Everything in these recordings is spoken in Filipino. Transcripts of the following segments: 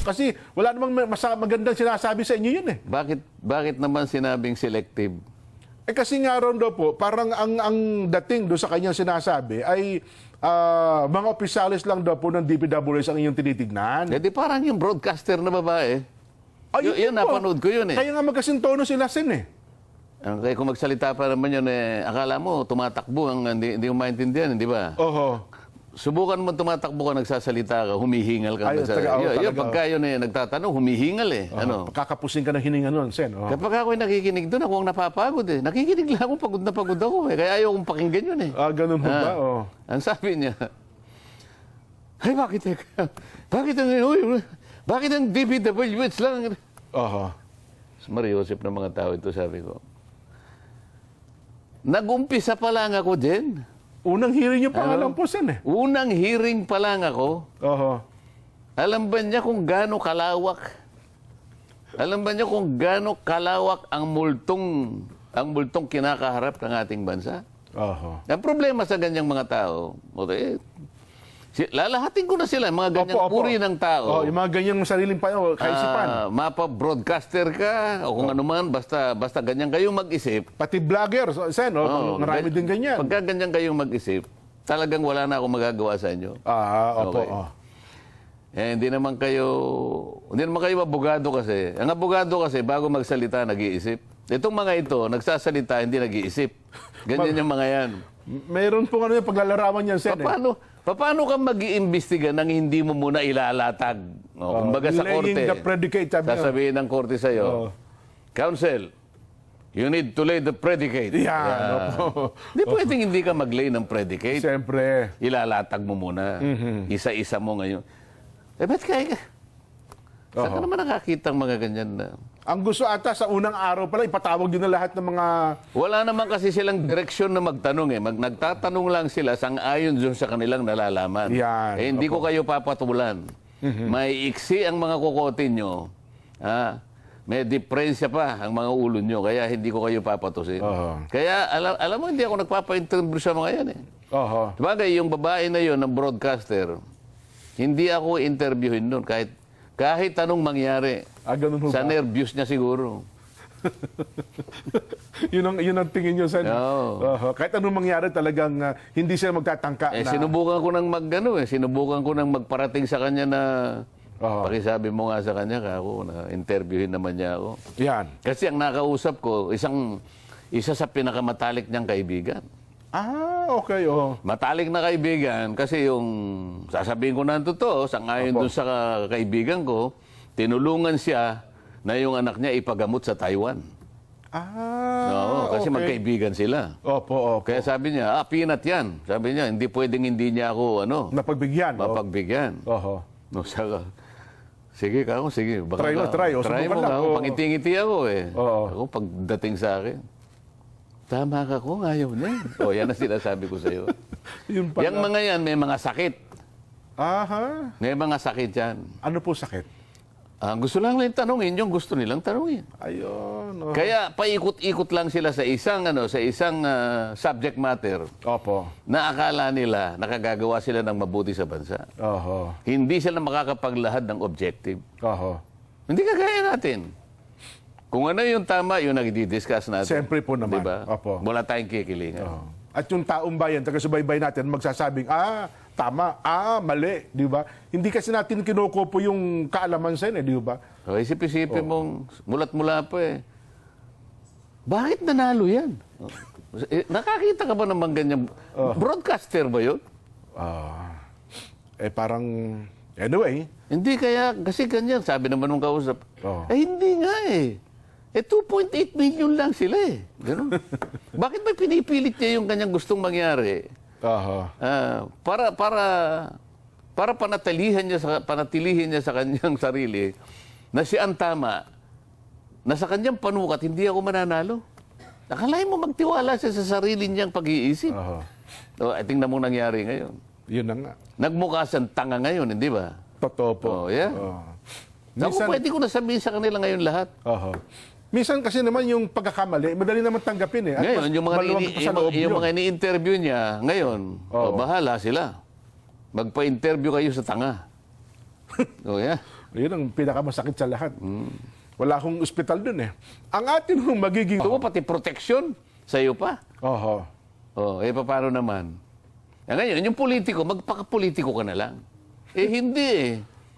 Kasi wala namang magandang sinasabi sa inyo yun eh. Bakit naman sinabing selective? Eh kasi nga ron daw po, parang ang dating doon sa kanyang sinasabi ay mga opisyalis lang daw po ng DPWH ang inyong tinitignan. Eh di parang yung broadcaster na babae. Ayun Yun, po. napanood ko yun eh. Kaya nga magkasintono sila Sen eh. Kaya kung magsalita pa naman yun, akala mo tumatakbo, hindi mo maintindihan, di ba? Oho. Subukan mo tumatakbo ka, nagsasalita ka, humihingal ka. Ay, Yun, pagka yun nagtatanong, humihingal eh. Ano? Kakapusing ka ng hininga nun, Sen. Oh. Kapag ako'y nakikinig doon, ako ang napapagod eh. Nakikinig lang ako, pagod na pagod ako eh. Kaya ayaw kong pakinggan yun eh. Ganun po ba? Oh. Ang sabi niya, ay bakit ang DPWH lang? Oho. Mariusip ng mga tao ito, sabi ko. Nag-umpisa pa lang ako din. Unang hearing niyo pa nga lang po, Sen eh. Unang hearing pa lang ako. Oho. Alam ba niya kung gaano kalawak? Alam ba niya kung gaano kalawak ang multong kinakaharap ng ating bansa? Oho. Ang problema sa ganyang mga tao, lalahatin ko na sila, mga ganyang uri ng tao. Yung mga ganyang sariling kaisipan. Mapa-broadcaster ka, o kung ano man, basta ganyan kayong mag-isip. Pati vlogger, Sen, marami din ganyan. Pagka ganyan kayong mag-isip, talagang wala na akong magagawa sa inyo. Opo. Okay. Hindi naman kayo abogado kasi. Ang abogado kasi, bago magsalita, nag-iisip. Itong mga ito, nagsasalita, hindi nag-iisip. Ganyan yung mga yan. Meron po yung paglalarawan niyan, Sen. Paano ka mag-iimbestiga nang hindi mo muna ilalatag? Kumbaga sa korte, laying the predicate, sasabihin ng korte sa'yo, Counsel, you need to lay the predicate. Hindi pwedeng hindi ka mag-lay ng predicate. Siyempre. Ilalatag mo muna. Isa-isa mo ngayon. Ba't kaya ka? Saan ka naman nakakita ang mga ganyan na? Ang gusto ata sa unang araw pala, ipatawag din na lahat ng mga... Wala naman kasi silang direksyon na magtanong eh. Nagtatanong lang sila sang-ayon dun sa kanilang nalalaman. Yan. Hindi ko kayo papatulan. May iksi ang mga kukotin nyo. May diferensya pa ang mga ulo nyo. Kaya hindi ko kayo papatusin. Kaya alam mo, hindi ako nagpapa-interview sa mga yan eh. Sabagay, yung babae na yun, ng broadcaster, hindi ako interviewin nun kahit anong mangyari. Sa nervyos niya siguro. yun ang tingin nyo, Sen. Kahit anong mangyari talagang hindi sila magtatangka na... Sinubukan ko nang magparating sa kanya na pakisabi mo nga sa kanya ako na interviewin naman niya ako. Yan. Kasi ang nakausap ko, isa sa pinakamatalik niyang kaibigan. Okay. Matalik na kaibigan kasi yung sasabihin ko na ang totoo, sangayon doon sa kaibigan ko, tinulungan siya na yung anak niya ipagamot sa Taiwan. Kasi magkaibigan sila. Opo. Kaya sabi niya, peanut yan. Sabi niya, hindi pwedeng hindi niya ako, mapagbigyan. Sige kako, sige. Try mo. Try mo nga, pangiti-ngiti ako eh. Ako pagdating sa akin, tama ka ko, ayaw na eh. Yan ang sinasabi ko sa'yo. Yung mga yan, may mga sakit. May mga sakit yan. Ano po sakit? Gusto lang tanungin yung gusto nilang tanungin. Ayun. Kaya paikot-ikot lang sila sa isang subject matter. Opo. Na akala nila nakagagawa sila ng mabuti sa bansa. Hindi sila makakapaglahad ng objective. Hindi kagaya natin. Kung ano yung tama, yung nag-discuss natin. Siyempre po naman. Diba? Opo. Wala tayong kikilingan. At yung taong bayan, taga-subaybay natin, magsasabing, tama, mali, di ba? Hindi kasi natin kinukupo yung kaalaman sa di ba? Isip-isipin mong mulat-mula pa eh. Bakit nanalo yan? Nakakita ka ba naman ganyan? Broadcaster ba yun? Parang, anyway. Hindi kaya, kasi ganyan, sabi naman nung kausap. Hindi nga eh. 2.8 million lang sila eh. Ganun. Bakit ba pinipilit niya yung kanyang gustong mangyari? Para panatilihin niya sa kanyang sarili na si ang tama, na sa kanyang panukat, hindi ako mananalo. Akalain mo magtiwala siya sa sarili niyang pag-iisip. Tingnan mo nangyari ngayon. Yun na nga. Nagmukha siyang tanga ngayon, hindi ba? Totoo po. Pwede ko na sabihin sa kanila ngayon lahat. Minsan kasi naman yung pagkakamali, madali naman tanggapin eh. At ngayon, yung mga ini-interview niya, ngayon, bahala sila. Magpa-interview kayo sa tanga. Oh, yeah. Yun ang pinakamasakit sa lahat. Wala akong ospital dun eh. Ang atin hong magiging... Ito mo, pati protection sa iyo pa. Oho. Oh, paano naman? Ngayon, yung politiko, magpaka-politiko ka na lang. Hindi eh.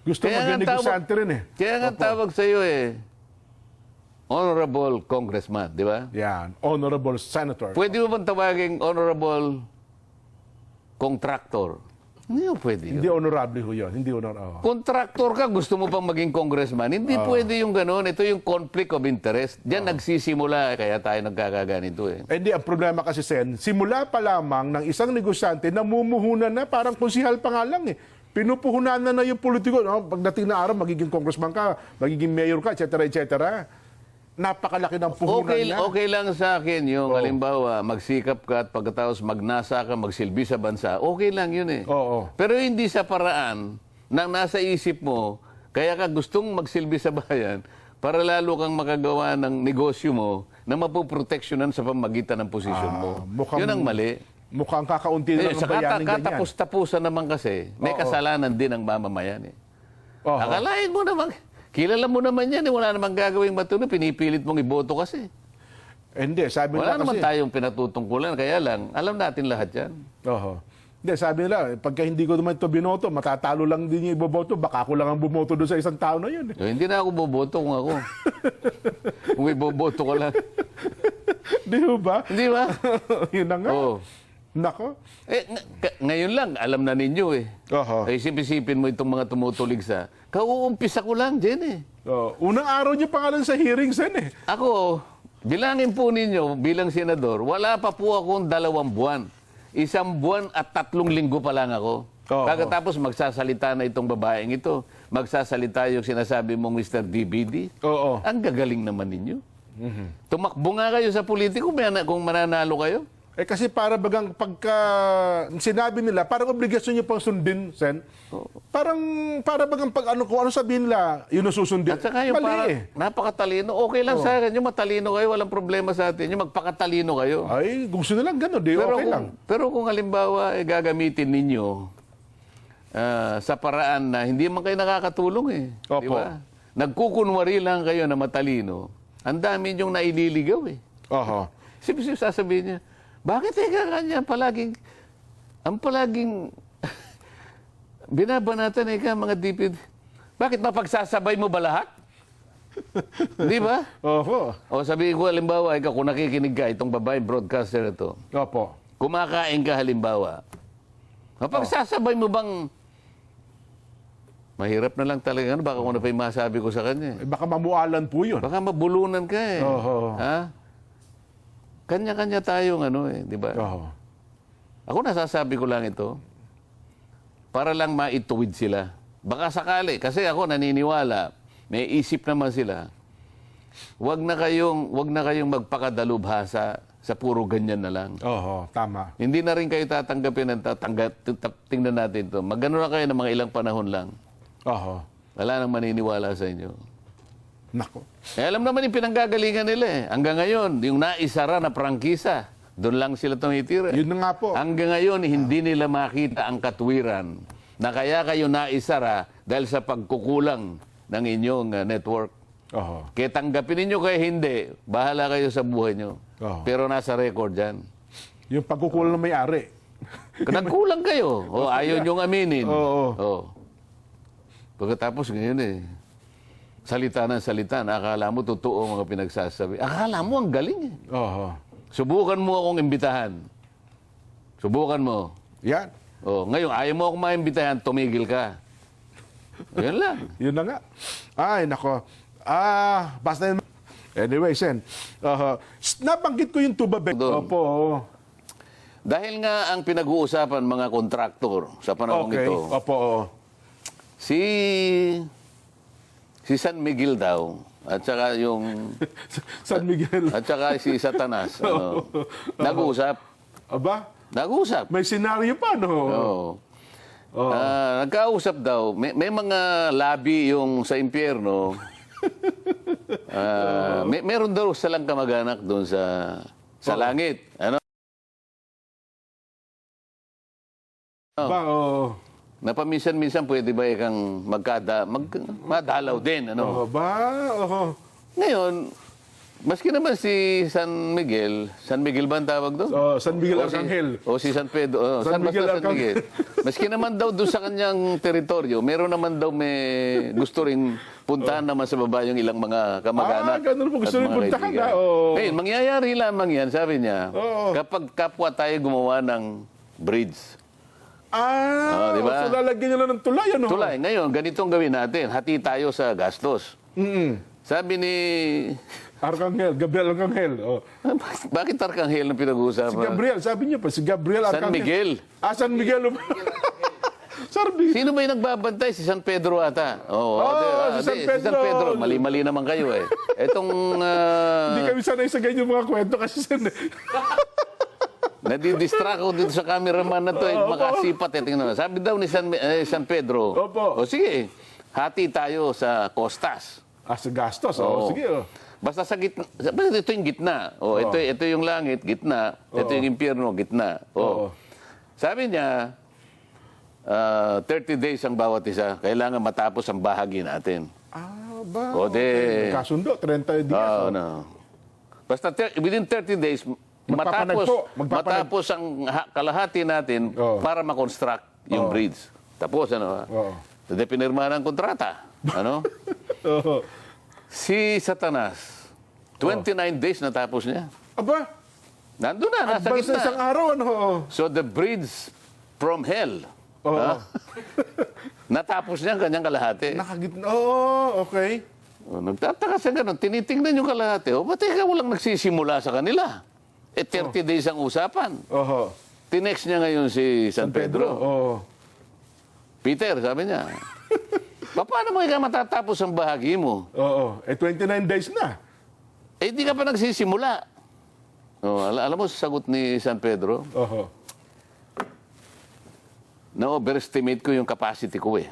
Gusto maging negosyante rin eh. Kaya nga tawag sa iyo Honorable Congressman, di ba? Yan. Honorable Senator. Pwede mo bang tawaging Honorable Contractor? Hindi mo pwede Hindi yun. honorable ho yun. Hindi honorable. Contractor ka, gusto mo pang maging congressman. Hindi pwede yung gano'n. Ito yung conflict of interest. Diyan nagsisimula, kaya tayo nagkakaganito eh. Hindi, ang problema kasi, Sen, simula pa lamang ng isang negosyante, namumuhunan na, parang konsihal pa nga lang eh. Pinupuhunan na yung politiko. No? Pagdating na araw, magiging congressman ka, magiging mayor ka, etc. etc. Napakalaki ng puhunan na. Okay lang sa akin yung halimbawa, magsikap ka at pagkatapos magnasa ka, magsilbi sa bansa. Okay lang yun eh. Oo. Pero hindi sa paraan na nasa isip mo, kaya ka gustong magsilbi sa bayan para lalo kang makagawa ng negosyo mo na mapoproteksyonan sa pamagitan ng posisyon mo. mukhang- Yun ang mali. Mukhang kakaunti na lang ang bayaning ganyan. Katapos-tapusan naman kasi, may kasalanan din ang mamamayan eh. Oo. Akalain mo naman, kilala mo naman yan, wala namang gagawing matuloy, pinipilit mong iboto kasi. Hindi, sabi Wala nila naman kasi... tayong pinatutungkulan, kaya lang, alam natin lahat yan. Oho. Hindi, sabi nila, pagka hindi ko naman ito binoto, matatalo lang din yung iboboto, baka ako lang ang bumoto doon sa isang tao na yun. Hindi na ako boboto kung ako. Kung iboboto ko lang. Di ba? Hindi ba? Yun na nga. Oo. Nako. Ngayon lang, alam na ninyo eh. Oho. Isip-isipin mo itong mga tumutulig sa, kauumpisa ko lang dyan eh. Unang araw niyo pangalan sa hearing, Sen eh. Ako, bilangin po ninyo bilang senador, wala pa po akong 2 buwan. 1 buwan at 3 linggo pa lang ako. Oo. Pagkatapos magsasalita na itong babaeng ito, magsasalita yung sinasabi mong Mr. DBD. Oo. Ang gagaling naman ninyo. Tumakbo nga kayo sa politiko kung mananalo kayo. Kasi para bagang pagka sinabi nila, parang obligasyon niyo pang sundin, Sen. Para bagang pag kung ano sabihin nila, yun ang susundin. At saka yung Mali parang eh. napakatalino. Okay lang sa akin, yung matalino kayo, walang problema sa atin. Yung magpakatalino kayo. Ay, gusto nilang gano'n, di okay lang. Pero kung halimbawa gagamitin ninyo sa paraan na hindi man kayo nakakatulong eh. Opo. Di ba? Nagkukunwari lang kayo na matalino, ang dami niyong naililigaw eh. Oho. Sip-sip sasabihin niya, bakit kanya ang palaging binabanatan mga DPD. Bakit mapagsasabay mo ba lahat? Di ba? Oho. O sabihin ko halimbawa, kung nakikinig ka, itong babae broadcaster ito, Opo. kumakain ka halimbawa, mapagsasabay mo bang mahirap na lang talaga, baka kung ano pa yung masabi ko sa kanya. Baka mamualan po yun. Baka mabulunan ka eh. Oho. Ha? Kanya-kanya tayong di ba? Oho. Ako nasasabi ko lang ito, para lang maituwid sila. Baka sakali, kasi ako naniniwala, may isip naman sila, wag na kayong magpakadalubhasa sa puro ganyan na lang. Oho, tama. Hindi na rin kayo tatanggapin tingnan natin ito. Magano na kayo ng mga ilang panahon lang. Oho. Wala nang maniniwala sa inyo. Nako. Alam naman yung pinanggagalingan nila eh. Hanggang ngayon, yung naisara na prangkisa, doon lang sila tumitira. Yun na nga po. Hanggang ngayon, hindi nila makita ang katwiran na kaya kayo naisara dahil sa pagkukulang ng inyong network. Oho. Kaya tanggapin ninyo kaya hindi, bahala kayo sa buhay nyo. Oo. Pero nasa record yan. Yung pagkukulang ng may-ari. Nagkulang kayo. O ayaw nyong aminin. Oo. O. Pagkatapos ngayon salita ng salita na akala mo totoo mga pinagsasabi. Akala mo ang galing eh. Oho. Subukan mo akong imbitahan. Subukan mo. Yan. O, ngayon, ayaw mo akong maimbitahan, tumigil ka. Yan lang. Yun na nga. Ay, nako. Basta yun. Anyway, Sen. Nabanggit ko yung tuba. Doon. Opo. Dahil nga ang pinag-uusapan mga kontraktor sa panahon Okay. ito, Opo. si San Miguel daw, at saka yung, San Miguel. at saka si Satanas, nag-uusap. Aba, Nag-uusap. may senaryo pa, no? Oo. Nagkausap daw, may mga labi yung sa impyerno. Meron daw silang kamag-anak doon sa langit. Ano? Ba, oo. na paminsan-minsan pwede ba ikang madalaw din, ano? Ngayon, maski naman si San Miguel ba ang tawag doon? San Miguel Arcangel. O si San Pedro. San Miguel San Miguel. Maski naman daw doon sa kanyang teritoryo, meron naman daw may gusto ring puntahan naman sa baba yung ilang mga kamag-anak. Ganun po gusto at rin mga puntahan. kaibigan. Ngayon, mangyayari lamang yan, sabi niya, kapag kapwa tayo gumawa ng bridge. Diba? So lalagyan nyo lang ng tulay, ano? Tulay. Ngayon, ganitong gawin natin. Hati tayo sa gastos. Sabi ni... Arcangel, Gabriel Arcangel. Bakit Arcangel na pinag-uusapan? Si Gabriel, sabi niya pa, si Gabriel Arcangel. San Miguel. San Miguel. Sarbi. Sino ba yung nagbabantay? Si San Pedro ata. Si San Pedro. Si San Pedro. Mali-mali naman kayo eh. Etong... Hindi kami sanay sa ganyan mga kwento kasi nadidistract ako dito sa cameraman na to. Makasipat eh. Tingnan mo. Sabi daw ni San Pedro. Opo. O sige, hati tayo sa costas. sa gastos. Sige. Basta sa gitna. Basta ito yung gitna. Ito yung langit, gitna. Ito yung impyerno, gitna. Sabi niya, 30 days ang bawat isa. Kailangan matapos ang bahagi natin. Kasundo, 30 days. Basta within 30 days, matapos ang kalahati natin para makonstruct yung bridge. Tapos, Hindi pinirmahan ng kontrata. Si Satanas, 29 days natapos niya. Nandun na, nasa Advance gitna. na isang araw, So the bridge from hell, natapos niya ang kanyang kalahati. Nakagitna. Okay. Nagtataka siya ganun, tinitingnan yung kalahati. Ba't ikaw walang nagsisimula sa kanila? 30 days ang usapan. Tinext niya ngayon si San Pedro. Peter, sabi niya, paano mo ikaw matatapos ang bahagi mo? 29 days na. Di ka pa nagsisimula. Alam mo sa sagot ni San Pedro? Na-overestimate ko yung capacity ko eh.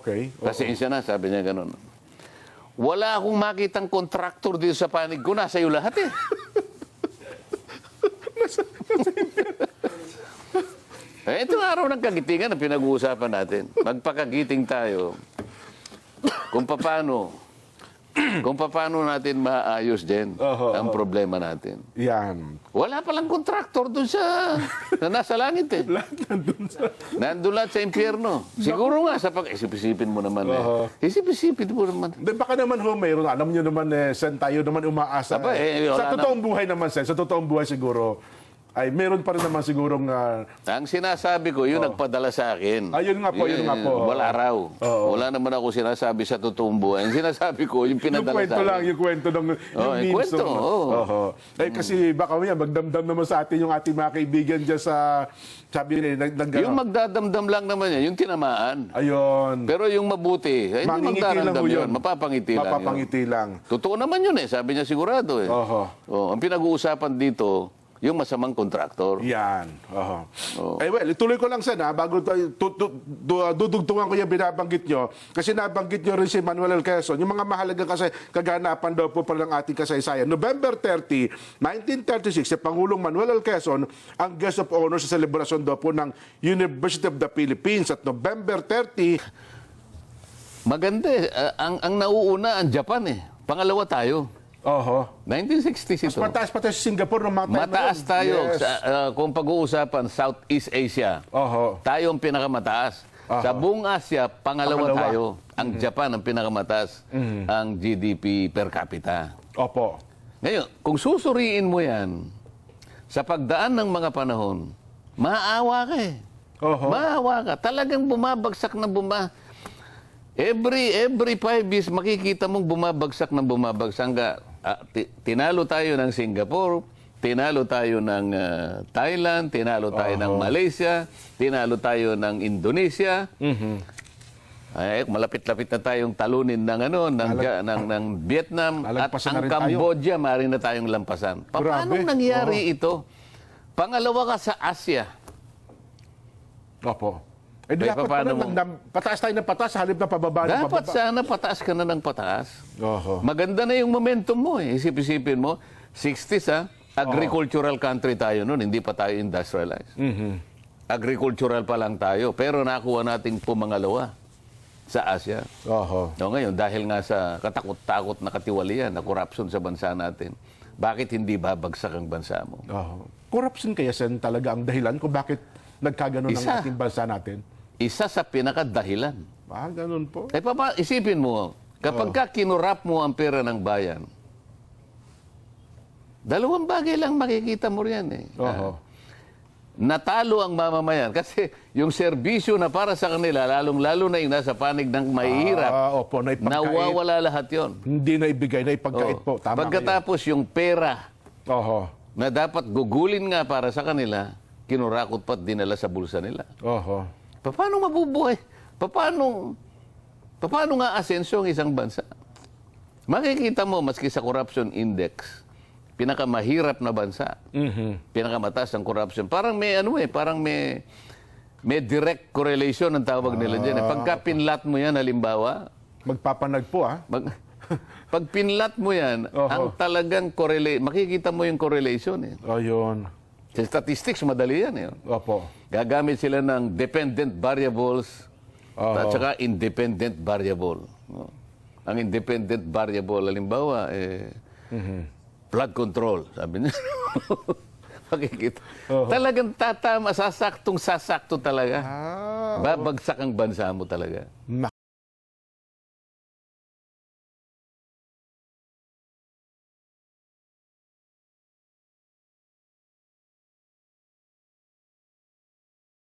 Okay. Pasensya na, sabi niya ganun. Wala akong makitang contractor dito sa panig ko. Nasa iyo lahat eh. Itong araw ng kagitingan na pinag-uusapan natin. Magpakagiting tayo kung paano natin maayos din ang problema natin. Yan. Wala palang kontraktor doon na nasa langit eh. Nandun lahat sa impyerno. Siguro nga, isip-isipin mo naman Isip-isipin mo naman. Baka naman mayroon. Alam nyo naman, saan tayo naman umaasa. Sa totoong buhay naman, sa totoong buhay siguro, ay meron pa rin naman sigurong... Ang sinasabi ko, yun nagpadala sa akin. Yun nga po. Wala raw. Wala naman ako sinasabi sa totoong buhay. Ang sinasabi ko, yung pinadala sa akin. Yung kwento ng memes. Kasi baka magdamdam naman sa atin yung ating mga kaibigan dyan sa... Sabi nila, yung magdadamdam lang naman yan, yung tinamaan. Ayun. Pero yung mabuti, hindi magdadamdam yun. Mapapangiti lang. Totoo naman yun eh. Sabi niya sigurado eh. Ang pinag-uusapan dito, yung masamang kontraktor. Yan. Ituloy ko lang sana bago dudugtungan ko yung binabanggit nyo. Kasi nabanggit nyo rin si Manuel L. Quezon. Yung mga mahalagang kaganapan daw po pala ng ating kasaysayan. November 30, 1936, si Pangulong Manuel L. Quezon ang guest of honor sa selebrasyon daw po ng University of the Philippines. At November 30... Maganda eh. Ang nauuna ang Japan eh. Pangalawa tayo. 1960s ito. Mataas pa tayo sa Singapore ng mga time. Mataas tayo. Kung pag-uusapan, Southeast Asia, tayo ang pinakamataas. Sa buong Asia, pangalawa tayo. Ang Japan ang pinakamataas. Ang GDP per capita. Ngayon, kung susuriin mo yan, sa pagdaan ng mga panahon, maawa ka eh. Maawa ka. Talagang bumabagsak na Every 5 years, makikita mong bumabagsak. Tinalo tayo ng Singapore, tinalo tayo ng Thailand, tinalo tayo ng Malaysia, tinalo tayo ng Indonesia. Malapit-lapit na tayong talunin ng Vietnam at ang Cambodia, maaari na tayong lampasan. Paano nangyari ito? Pangalawa ka sa Asia. Dapat pataas tayo ng pataas, halip na pababa. Dapat sana pataas ka na ng pataas. Maganda na yung momentum mo eh. Isip-isipin mo, 60s agricultural country tayo noon, hindi pa tayo industrialized. agricultural pa lang tayo, pero nakuha nating pumangalawa sa Asia. Oho. No, ngayon, dahil nga sa katakot-takot na katiwalian, na corruption sa bansa natin, bakit hindi babagsak ang bansa mo? Oho. Corruption kaya, Sen, talaga ang dahilan kung bakit nagkaganon ang Isa. ating bansa natin? Isa sa pinakadahilan. Ganun po. Isipin mo, kapag ka kinurap mo ang pera ng bayan, dalawang bagay lang makikita mo riyan eh. Oho. Natalo ang mamamayan kasi yung serbisyo na para sa kanila, lalong-lalo na yung nasa panig ng mahihirap, Opo, na ipagkait. nawawala lahat yon. Hindi na ibigay, na ipagkait po. Tama Pagkatapos yung pera kayo. Oho. na dapat gugulin nga para sa kanila, kinurakot pa't dinala sa bulsa nila. Oho. Paano mabubuhay? Paano nga asenso ang isang bansa? Makikita mo, maski sa corruption index, pinakamahirap na bansa, pinakamataas ang corruption. Parang may may direct correlation ang tawag nila dyan. Pagka pinlat mo yan, halimbawa, Magpapanag po, pag pinlat mo yan, ang talagang makikita mo yung correlation. Eh. Ayun. Sa statistics, madali yan. Eh. Opo. Gagamit sila ng dependent variables at saka independent variable. No? Ang independent variable, halimbawa, flood control, sabi niya. Makikita. Talagang tatama, sasakto talaga. Babagsak ang bansa mo talaga.